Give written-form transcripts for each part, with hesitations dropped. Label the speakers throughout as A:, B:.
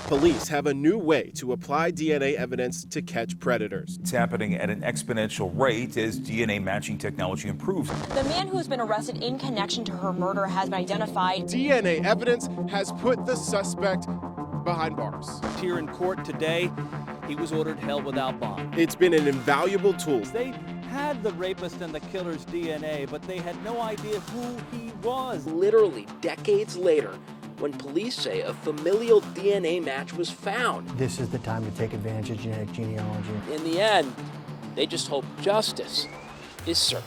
A: Police have a new way to apply DNA evidence to catch predators.
B: It's happening at an exponential rate as DNA matching technology improves.
C: The man who's been arrested in connection to her murder has been identified.
A: DNA evidence has put the suspect behind bars.
D: Here in court today, he was ordered held without bond.
A: It's been an invaluable tool.
D: They had the rapist and the killer's DNA, but they had no idea who he was.
E: Literally decades later, when police say a familial DNA match was found.
F: This is the time to take advantage of genetic genealogy.
E: In the end, they just hope justice is served.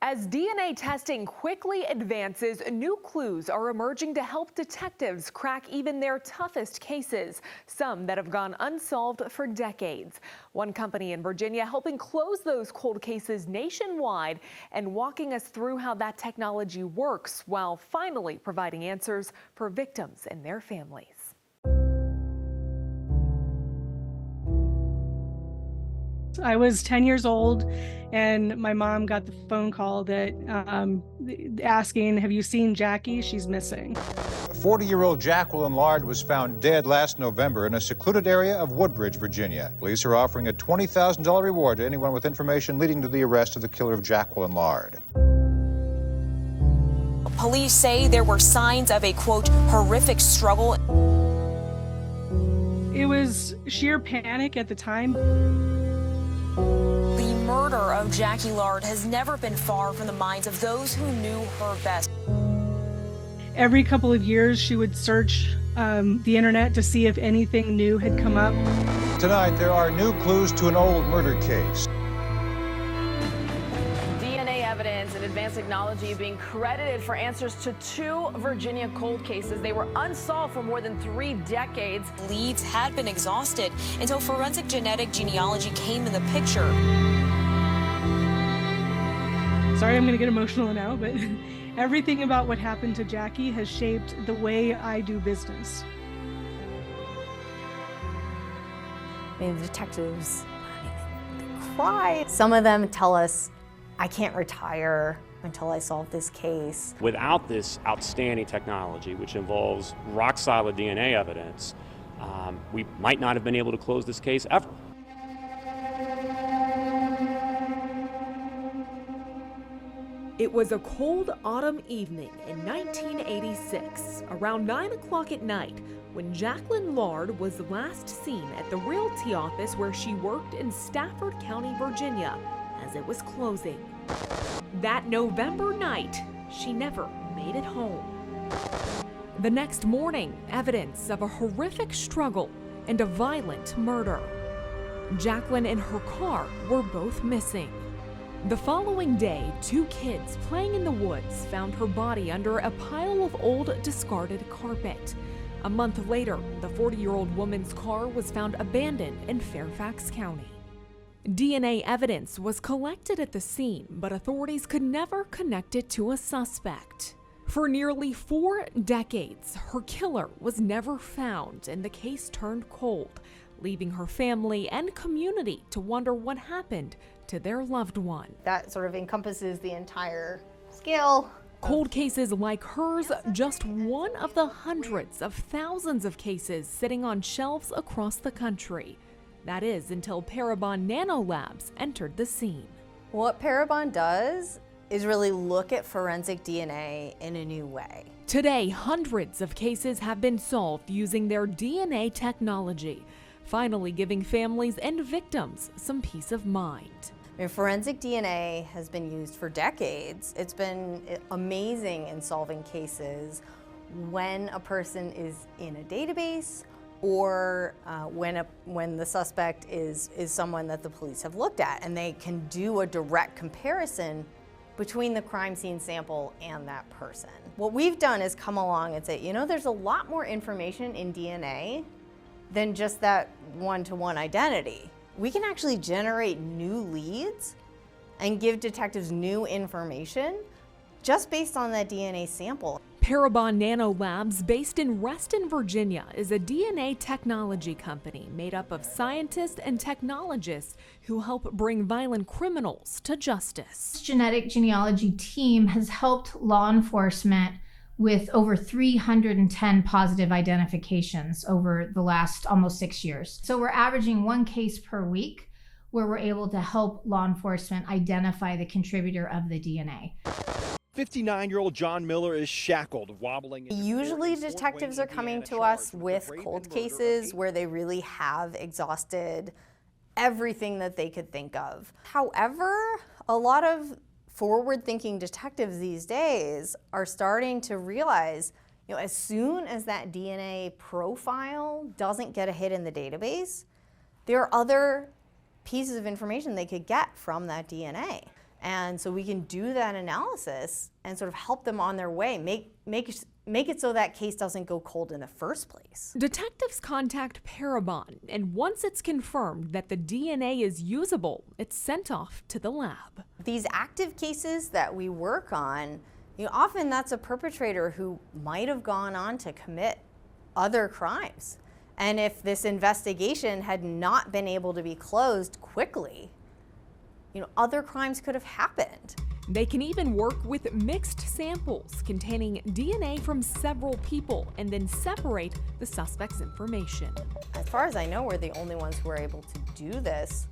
G: As DNA testing quickly advances, new clues are emerging to help detectives crack even their toughest cases, some that have gone unsolved for decades. One company in Virginia helping close those cold cases nationwide and walking us through how that technology works while finally providing answers for victims and their families.
H: I was 10 years old and my mom got the phone call that asking, have you seen Jackie? She's missing.
I: 40-year-old Jaclyn Lard was found dead last November in a secluded area of Woodbridge, Virginia. Police are offering a $20,000 reward to anyone with information leading to the arrest of the killer of Jaclyn Lard.
C: Police say there were signs of a, quote, horrific struggle.
H: It was sheer panic at the time.
C: The murder of Jaclyn Lard has never been far from the minds of those who knew her best.
H: Every couple of years, she would search the internet to see if anything new had come up.
I: Tonight, there are new clues to an old murder case.
G: DNA evidence and advanced technology being credited for answers to 2 Virginia cold cases. They were unsolved for more than 3 decades.
C: Leads had been exhausted until forensic genetic genealogy came in the picture.
H: Sorry, I'm going to get emotional now, but everything about what happened to Jackie has shaped the way I do business.
J: I mean, the detectives cry. Some of them tell us, I can't retire until I solve this case.
K: Without this outstanding technology, which involves rock-solid DNA evidence, we might not have been able to close this case ever.
G: It was a cold autumn evening in 1986, around 9 o'clock at night, when Jaclyn Lard was last seen at the realty office where she worked in Stafford County, Virginia, as it was closing. That November night, she never made it home. The next morning, evidence of a horrific struggle and a violent murder. Jaclyn and her car were both missing. The following day, 2 kids playing in the woods found her body under a pile of old discarded carpet. A month later, the 40-year-old woman's car was found abandoned in Fairfax County. DNA evidence was collected at the scene, but authorities could never connect it to a suspect. For nearly 4 decades, her killer was never found, and the case turned cold, leaving her family and community to wonder what happened to their loved one.
J: That sort of encompasses the entire scale.
G: Cold cases like hers, just one of the hundreds of thousands of cases sitting on shelves across the country. That is until Parabon nanolabs entered the scene.
J: What Parabon does is really look at forensic DNA in a new way.
G: Today, hundreds of cases have been solved using their DNA technology, finally giving families and victims some peace of mind.
J: I mean, forensic DNA has been used for decades. It's been amazing in solving cases when a person is in a database or when the suspect is someone that the police have looked at, and they can do a direct comparison between the crime scene sample and that person. What we've done is come along and say, you know, there's a lot more information in DNA than just that one-to-one identity. We can actually generate new leads and give detectives new information just based on that DNA sample.
G: Parabon Nanolabs, based in Reston, Virginia, is a DNA technology company made up of scientists and technologists who help bring violent criminals to justice.
L: This genetic genealogy team has helped law enforcement with over 310 positive identifications over the last almost 6 years. So we're averaging 1 case per week where we're able to help law enforcement identify the contributor of the DNA.
M: 59-year-old John Miller is shackled, wobbling.
J: Usually detectives are coming to us with cold cases where they really have exhausted everything that they could think of. However, a lot of forward-thinking detectives these days are starting to realize, as soon as that DNA profile doesn't get a hit in the database, there are other pieces of information they could get from that DNA. And so we can do that analysis and sort of help them on their way, make it so that case doesn't go cold in the first place.
G: Detectives contact Parabon, and once it's confirmed that the DNA is usable, it's sent off to the lab.
J: These active cases that we work on, often that's a perpetrator who might have gone on to commit other crimes. And if this investigation had not been able to be closed quickly, other crimes could have happened.
G: They can even work with mixed samples containing DNA from several people and then separate the suspect's information.
J: As far as I know, we're the only ones who are able to do this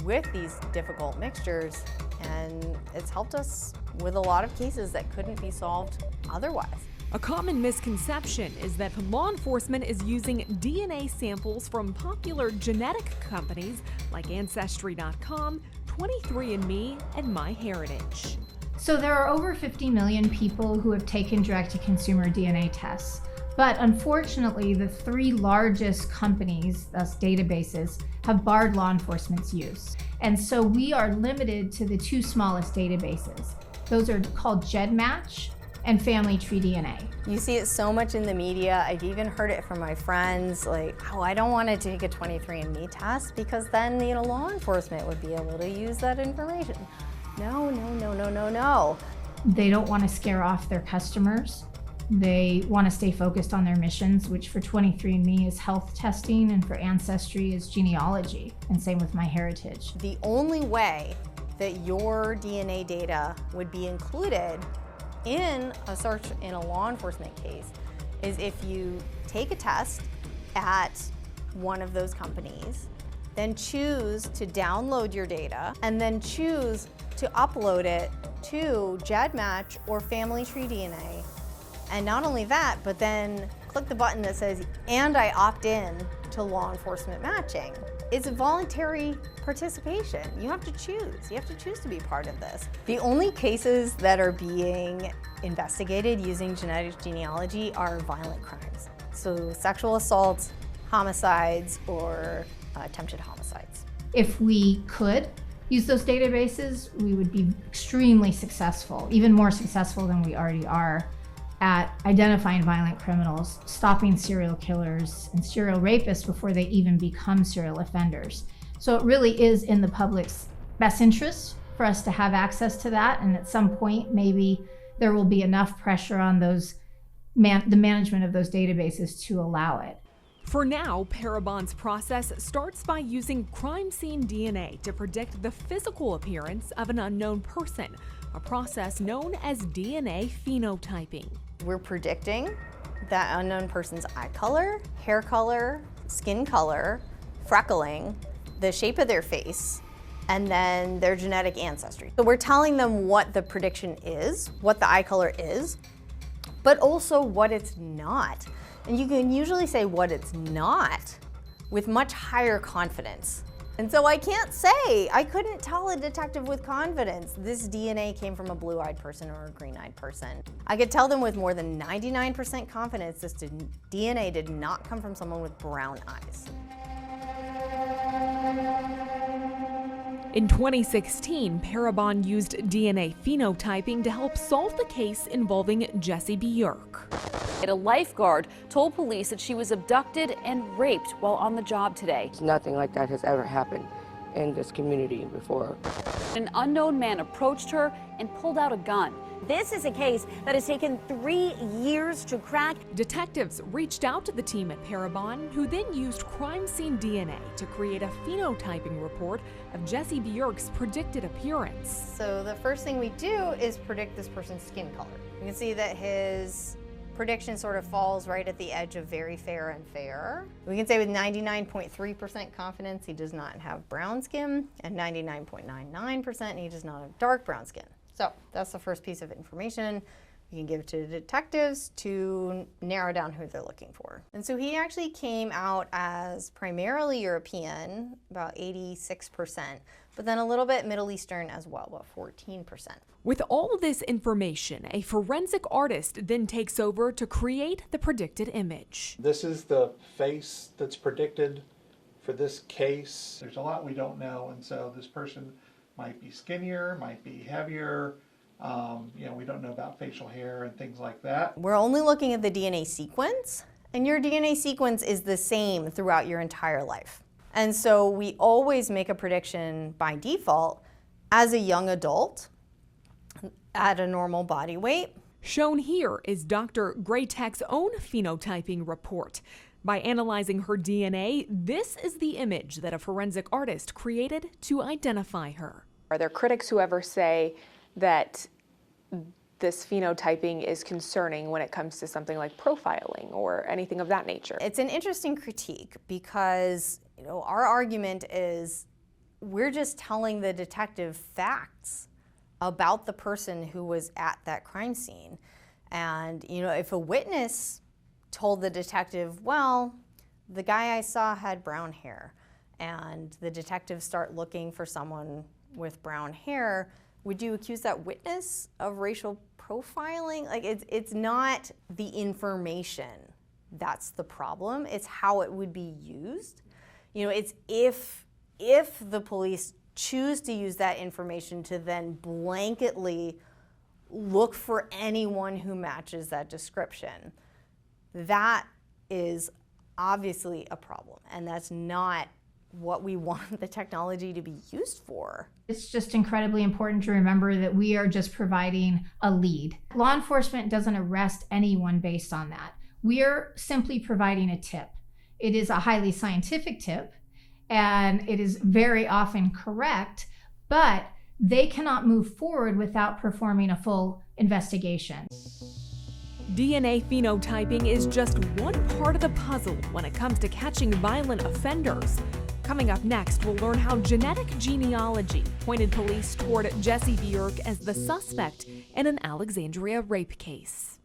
J: with these difficult mixtures, and it's helped us with a lot of cases that couldn't be solved otherwise.
G: A common misconception is that law enforcement is using DNA samples from popular genetic companies like Ancestry.com, 23andMe, and MyHeritage.
L: So there are over 50 million people who have taken direct-to-consumer DNA tests. But unfortunately, the 3 largest companies, thus databases, have barred law enforcement's use. And so we are limited to the 2 smallest databases. Those are called GEDmatch and Family Tree DNA.
J: You see it so much in the media. I've even heard it from my friends, like, oh, I don't want to take a 23andMe test because then, law enforcement would be able to use that information. No, no, no, no, no, no.
L: They don't want to scare off their customers. They want to stay focused on their missions, which for 23andMe is health testing and for Ancestry is genealogy, and same with MyHeritage.
J: The only way that your DNA data would be included in a search in a law enforcement case is if you take a test at one of those companies, then choose to download your data, and then choose to upload it to GEDmatch or Family Tree DNA. And not only that, but then click the button that says, and I opt in to law enforcement matching. It's a voluntary participation. You have to choose. You have to choose to be part of this. The only cases that are being investigated using genetic genealogy are violent crimes. So sexual assaults, homicides, or attempted homicides.
L: If we could use those databases, we would be extremely successful, even more successful than we already are, at identifying violent criminals, stopping serial killers and serial rapists before they even become serial offenders. So it really is in the public's best interest for us to have access to that, and at some point maybe there will be enough pressure on those the management of those databases to allow it.
G: For now, Parabon's process starts by using crime scene DNA to predict the physical appearance of an unknown person, a process known as DNA phenotyping.
J: We're predicting that unknown person's eye color, hair color, skin color, freckling, the shape of their face, and then their genetic ancestry. So we're telling them what the prediction is, what the eye color is, but also what it's not. And you can usually say what it's not with much higher confidence. And so I couldn't tell a detective with confidence this DNA came from a blue-eyed person or a green-eyed person. I could tell them with more than 99% confidence this DNA did not come from someone with brown eyes.
G: In 2016, Parabon used DNA phenotyping to help solve the case involving Jessie Bjork.
N: A lifeguard told police that she was abducted and raped while on the job today.
O: Nothing like that has ever happened in this community before.
N: An unknown man approached her and pulled out a gun.
C: This is a case that has taken 3 years to crack.
G: Detectives reached out to the team at Parabon, who then used crime scene DNA to create a phenotyping report of Jessie Bjork's predicted appearance.
J: So the first thing we do is predict this person's skin color. You can see that his prediction sort of falls right at the edge of very fair and fair. We can say with 99.3% confidence he does not have brown skin, and 99.99% he does not have dark brown skin. So that's the first piece of information you can give to detectives to narrow down who they're looking for. And so he actually came out as primarily European, about 86%, but then a little bit Middle Eastern as well, about 14%.
G: With all of this information, a forensic artist then takes over to create the predicted image.
P: This is the face that's predicted for this case. There's a lot we don't know, and so this person might be skinnier, might be heavier. We don't know about facial hair and things like that.
J: We're only looking at the DNA sequence, and your DNA sequence is the same throughout your entire life. And so we always make a prediction by default as a young adult at a normal body weight.
G: Shown here is Dr. Graytek's own phenotyping report. By analyzing her DNA, this is the image that a forensic artist created to identify her.
Q: Are there critics who ever say that this phenotyping is concerning when it comes to something like profiling or anything of that nature?
J: It's an interesting critique because, our argument is we're just telling the detective facts about the person who was at that crime scene. And, if a witness told the detective, well, the guy I saw had brown hair, and the detectives start looking for someone with brown hair, would you accuse that witness of racial profiling? It's not the information that's the problem, it's how it would be used. It's if the police choose to use that information to then blanketly look for anyone who matches that description, that is obviously a problem, and that's not what we want the technology to be used for.
L: It's just incredibly important to remember that we are just providing a lead. Law enforcement doesn't arrest anyone based on that. We are simply providing a tip. It is a highly scientific tip, and it is very often correct, but they cannot move forward without performing a full investigation.
G: DNA phenotyping is just one part of the puzzle when it comes to catching violent offenders. Coming up next, we'll learn how genetic genealogy pointed police toward Jesse Bjork as the suspect in an Alexandria rape case.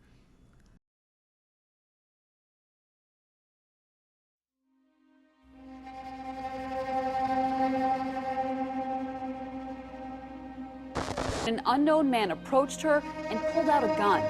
N: An unknown man approached her and pulled out a gun.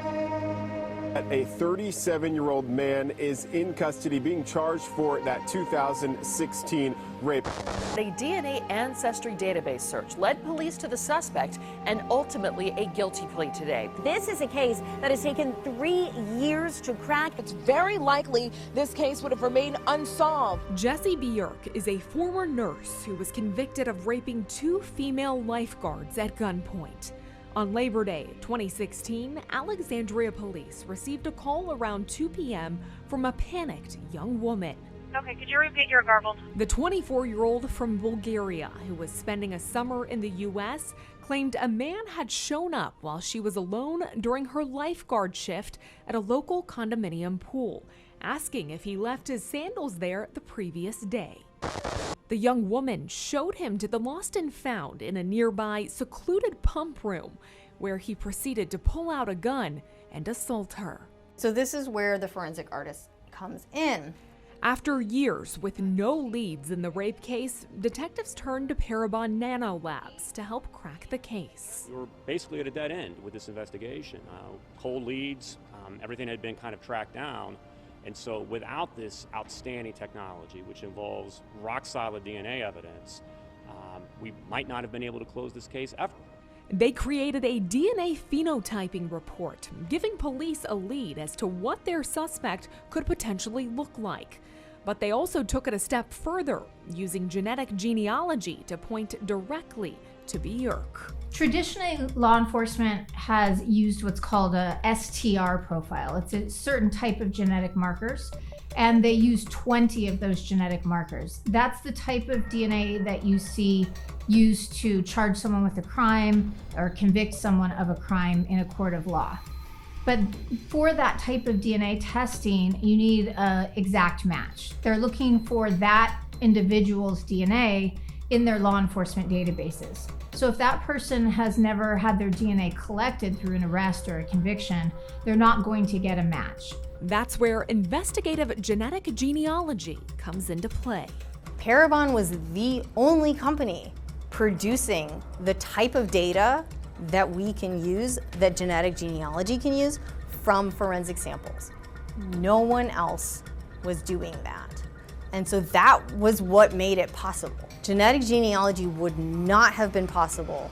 A: A 37-year-old man is in custody being charged for that 2016 rape.
R: A DNA ancestry database search led police to the suspect and ultimately a guilty plea today.
S: This is a case that has taken 3 years to crack.
R: It's very likely this case would have remained unsolved.
G: Jesse Bjork is a former nurse who was convicted of raping 2 female lifeguards at gunpoint. On Labor Day 2016, Alexandria police received a call around 2 p.m. from a panicked young woman.
T: Okay, could you repeat your garbled?
G: The 24-year-old from Bulgaria, who was spending a summer in the U.S., claimed a man had shown up while she was alone during her lifeguard shift at a local condominium pool, asking if he left his sandals there the previous day. The young woman showed him to the lost and found in a nearby secluded pump room, where he proceeded to pull out a gun and assault her.
J: So this is where the forensic artist comes in.
G: After years with no leads in the rape case, detectives turned to Parabon nanolabs to help crack the case.
K: We were basically at a dead end with this investigation. Cold leads, everything had been kind of tracked down. And so without this outstanding technology, which involves rock-solid DNA evidence, we might not have been able to close this case ever.
G: They created a DNA phenotyping report, giving police a lead as to what their suspect could potentially look like. But they also took it a step further, using genetic genealogy to point directly to Bjork.
L: Traditionally, law enforcement has used what's called a STR profile. It's a certain type of genetic markers, and they use 20 of those genetic markers. That's the type of DNA that you see used to charge someone with a crime or convict someone of a crime in a court of law. But for that type of DNA testing, you need an exact match. They're looking for that individual's DNA in their law enforcement databases. So if that person has never had their DNA collected through an arrest or a conviction, they're not going to get a match.
G: That's where investigative genetic genealogy comes into play.
J: Parabon was the only company producing the type of data that we can use, that genetic genealogy can use from forensic samples. No one else was doing that. And so that was what made it possible. Genetic genealogy would not have been possible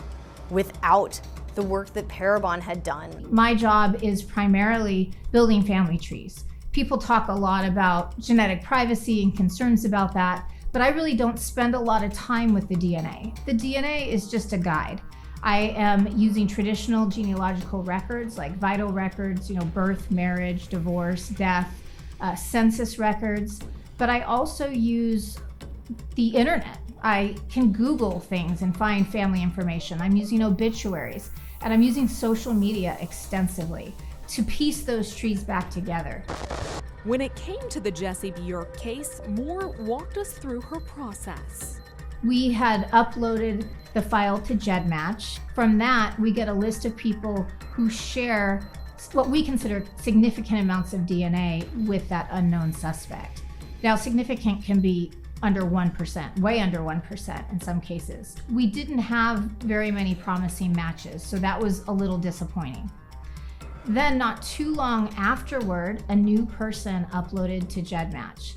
J: without the work that Parabon had done.
L: My job is primarily building family trees. People talk a lot about genetic privacy and concerns about that, but I really don't spend a lot of time with the DNA. The DNA is just a guide. I am using traditional genealogical records like vital records, birth, marriage, divorce, death, census records, but I also use the internet. I can Google things and find family information. I'm using obituaries, and I'm using social media extensively to piece those trees back together.
G: When it came to the Jessie Bjork case, Moore walked us through her process.
L: We had uploaded the file to GEDmatch. From that, we get a list of people who share what we consider significant amounts of DNA with that unknown suspect. Now, significant can be under 1%, way under 1% in some cases. We didn't have very many promising matches, so that was a little disappointing. Then, not too long afterward, a new person uploaded to GEDmatch,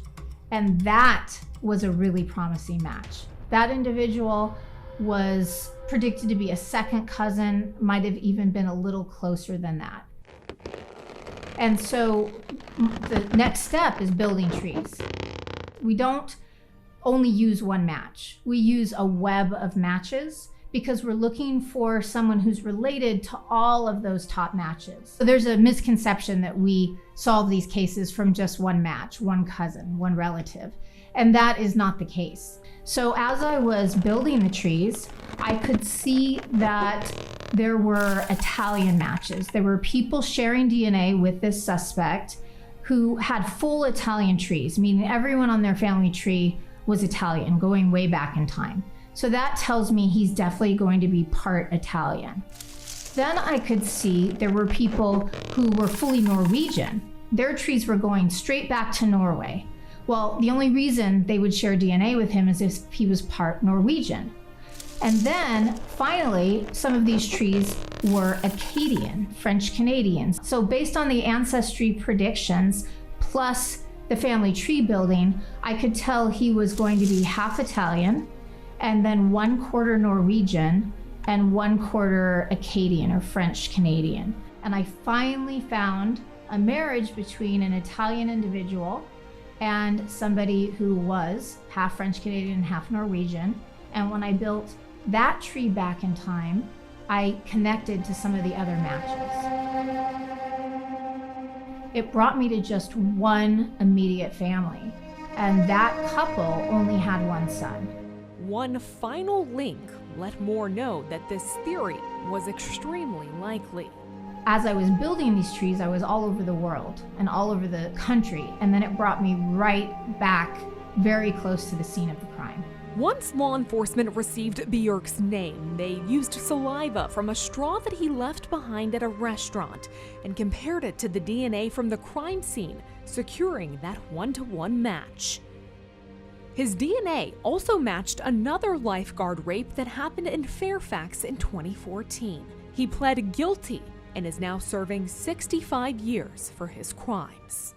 L: and that was a really promising match. That individual was predicted to be a second cousin, might have even been a little closer than that. And so the next step is building trees. We don't only use one match. We use a web of matches because we're looking for someone who's related to all of those top matches. So there's a misconception that we solve these cases from just one match, one cousin, one relative, and that is not the case. So as I was building the trees, I could see that there were Italian matches. There were people sharing DNA with this suspect who had full Italian trees, meaning everyone on their family tree was Italian, going way back in time. So that tells me he's definitely going to be part Italian. Then I could see there were people who were fully Norwegian. Their trees were going straight back to Norway. Well, the only reason they would share DNA with him is if he was part Norwegian. And then finally, some of these trees were Acadian, French Canadians. So based on the ancestry predictions, plus the family tree building, I could tell he was going to be half Italian, and then 1/4 Norwegian, and 1/4 Acadian or French Canadian. And I finally found a marriage between an Italian individual and somebody who was half French Canadian and half Norwegian. And when I built that tree back in time, I connected to some of the other matches. It brought me to just one immediate family, and that couple only had one son.
G: One final link let Moore know that this theory was extremely likely.
L: As I was building these trees, I was all over the world and all over the country, and then it brought me right back very close to the scene of the crime.
G: Once law enforcement received Bjork's name, they used saliva from a straw that he left behind at a restaurant and compared it to the DNA from the crime scene, securing that 1-to-1 match. His DNA also matched another lifeguard rape that happened in Fairfax in 2014. He pled guilty and is now serving 65 years for his crimes.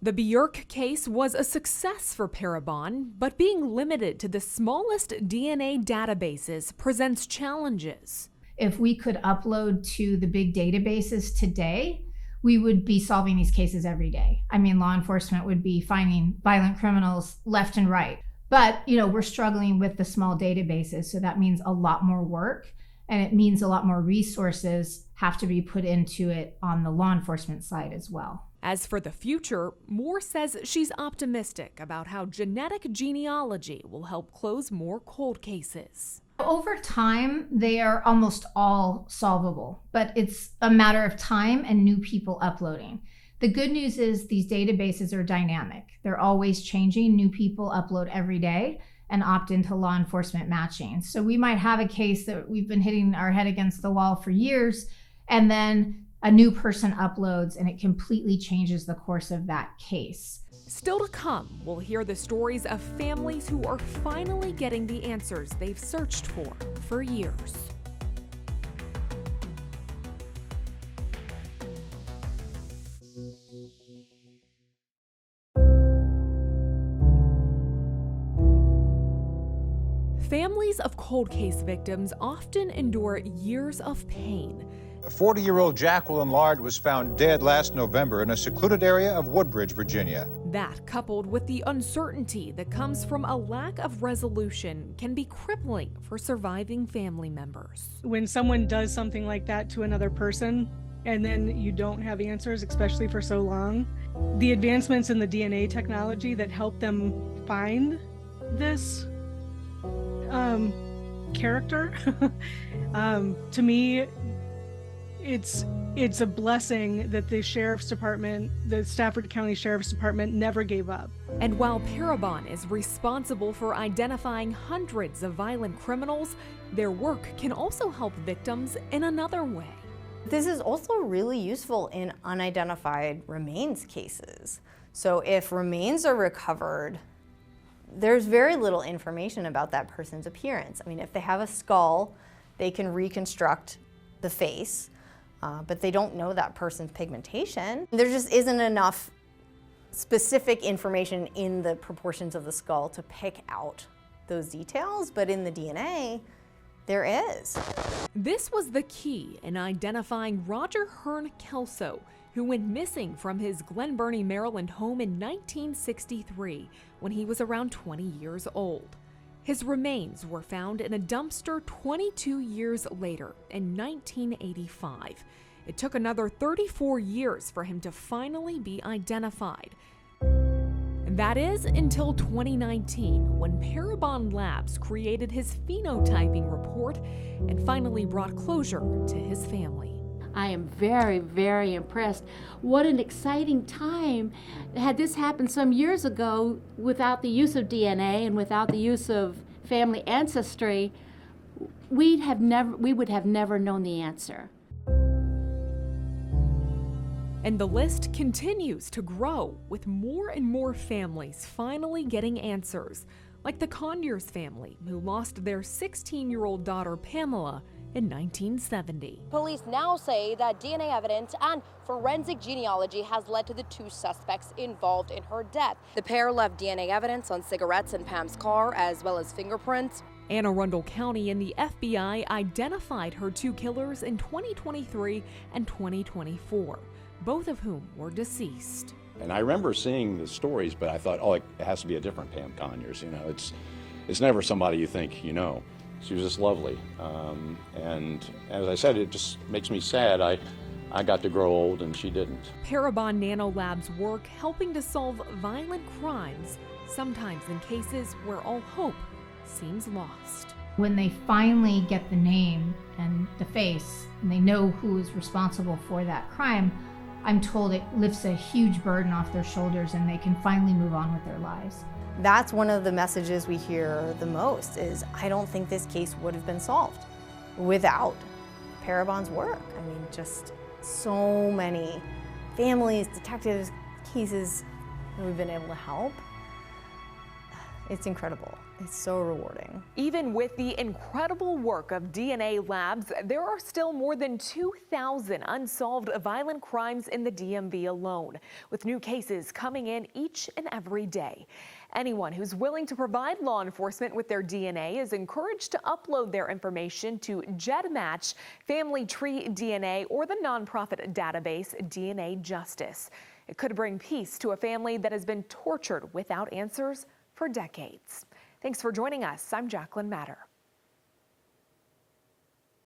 G: The Bjork case was a success for Parabon, but being limited to the smallest DNA databases presents challenges.
L: If we could upload to the big databases today, we would be solving these cases every day. I mean, law enforcement would be finding violent criminals left and right. But, we're struggling with the small databases, so that means a lot more work, and it means a lot more resources have to be put into it on the law enforcement side as well.
G: As for the future, Moore says she's optimistic about how genetic genealogy will help close more cold cases.
L: Over time, they are almost all solvable, but it's a matter of time and new people uploading. The good news is these databases are dynamic. They're always changing. New people upload every day and opt into law enforcement matching. So we might have a case that we've been hitting our head against the wall for years, and then a new person uploads and it completely changes the course of that case.
G: Still to come, we'll hear the stories of families who are finally getting the answers they've searched for years. Families of cold case victims often endure years of pain.
I: 40-year-old Jaclyn Lard was found dead last November in a secluded area of Woodbridge, Virginia.
G: That, coupled with the uncertainty that comes from a lack of resolution, can be crippling for surviving family members.
H: When someone does something like that to another person, and then you don't have answers, especially for so long, the advancements in the DNA technology that help them find this character, to me, it's a blessing that the Sheriff's Department, the Stafford County Sheriff's Department, never gave up.
G: And while Parabon is responsible for identifying hundreds of violent criminals, their work can also help victims in another way.
J: This is also really useful in unidentified remains cases. So if remains are recovered, there's very little information about that person's appearance. I mean, if they have a skull, they can reconstruct the face, but they don't know that person's pigmentation. There just isn't enough specific information in the proportions of the skull to pick out those details, but in the DNA, there is.
G: This was the key in identifying Roger Hearn Kelso, who went missing from his Glen Burnie, Maryland home in 1963 when he was around 20 years old. His remains were found in a dumpster 22 years later in 1985. It took another 34 years for him to finally be identified. That is until 2019, when Parabon Labs created his phenotyping report and finally brought closure to his family.
U: I am very, very impressed. What an exciting time. Had this happened some years ago without the use of DNA and without the use of family ancestry, we would have never known the answer.
G: And the list continues to grow, with more and more families finally getting answers, like the Conyers family, who lost their 16-year-old daughter Pamela in 1970.
V: Police now say that DNA evidence and forensic genealogy has led to the two suspects involved in her death. The pair left DNA evidence on cigarettes in Pam's car, as well as fingerprints.
G: Anne Arundel County and the FBI identified her two killers in 2023 and 2024, both of whom were deceased.
W: And I remember seeing the stories, but I thought, oh, it has to be a different Pam Conyers. You know, it's never somebody you think you know. She was just lovely. And as I said, it just makes me sad. I got to grow old and she didn't.
G: Parabon Nanolab's work helping to solve violent crimes, sometimes in cases where all hope seems lost.
L: When they finally get the name and the face, and they know who is responsible for that crime, I'm told it lifts a huge burden off their shoulders and they can finally move on with their lives.
J: That's one of the messages we hear the most is, I don't think this case would have been solved without Parabon's work. I mean, just so many families, detectives, cases that we've been able to help. It's incredible. It's so rewarding.
G: Even with the incredible work of DNA labs, there are still more than 2,000 unsolved violent crimes in the DMV alone, with new cases coming in each and every day. Anyone who's willing to provide law enforcement with their DNA is encouraged to upload their information to GEDmatch, Family Tree DNA, or the nonprofit database DNA Justice. It could bring peace to a family that has been tortured without answers for decades. Thanks for joining us. I'm Jaclyn Lard.